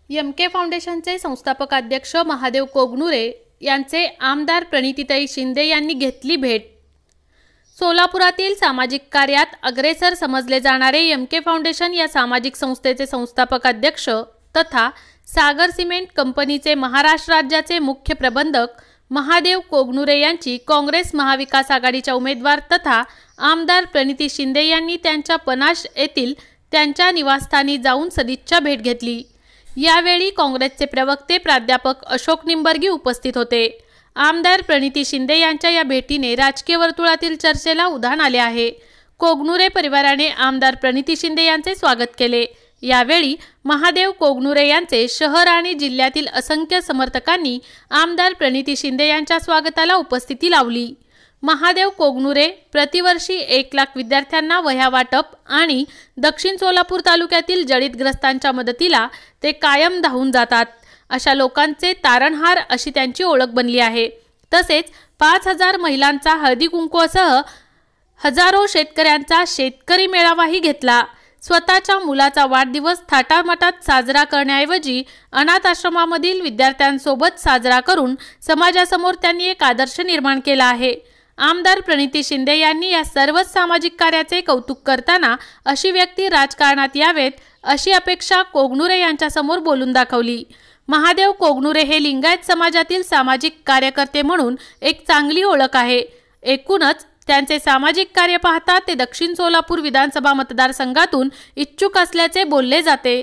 MK फाउंडेशनचे संस्थापक अध्यक्ष महादेव कोगनुरे यांचे आमदार प्रणितीताई शिंदे यांनी घेतली भेट। सोलापुरातील सामाजिक कार्यात अग्रेसर समजले जाणारे एमके फाउंडेशन या सामाजिक संस्थेचे संस्थापक अध्यक्ष तथा सागर सिमेंट कंपनीचे महाराष्ट्र राज्याचे मुख्य प्रबंधक महादेव कोगनुरे यांची काँग्रेस महाविकास आघाडीच्या उमेदवार तथा आमदार प्रणिती शिंदे यांनी त्यांच्या पनाश येथील त्यांच्या निवासस्थानी जाऊन सदिच्छा भेट घेतली। यावेळी काँग्रेसचे प्रवक्ते प्राध्यापक अशोक निंबर्गी उपस्थित होते। आमदार प्रणिती शिंदे यांच्या या भेटीने राजकीय वर्तुळातील चर्चेला उधाण आले आहे। कोगनुरे परिवाराने आमदार प्रणिती शिंदे यांचे स्वागत केले। यावेळी महादेव कोगनुरे यांचे शहर आणि जिल्ह्यातील असंख्य समर्थकांनी आमदार प्रणिती शिंदे यांच्या स्वागताला उपस्थिती लावली। महादेव कोगनुरे प्रतिवर्षी 1 लाख विद्यार्थ्यांना वह्या वाटप आणि दक्षिण सोलापूर तालुक्यातील जळीतग्रस्तांच्या मदतीला ते कायम धावून जातात। अशा लोकांचे तारणहार अशी त्यांची ओळख बनली आहे। तसेच 5000 महिलांचा हळदी कुंकवासह हजारो शेतकऱ्यांचा शेतकरी मेळावाही घेतला। स्वतःच्या मुलाचा वाढदिवस थाटामाटात साजरा करण्याऐवजी अनाथ आश्रमामधील विद्यार्थ्यांसोबत साजरा करून समाजासमोर त्यांनी एक आदर्श निर्माण केला आहे। आमदार प्रणिती शिंदे यांनी या सर्वच सामाजिक कार्याचे कौतुक करताना अशी व्यक्ती राजकारणात यावेत अशी अपेक्षा कोगनुरे यांच्यासमोर बोलून दाखवली। महादेव कोगनुरे हे लिंगायत समाजातील सामाजिक कार्यकर्ते म्हणून एक चांगली ओळख आहे। एकूणच त्यांचे सामाजिक कार्य पाहता ते दक्षिण सोलापूर विधानसभा मतदारसंघातून इच्छुक असल्याचे बोलले जाते।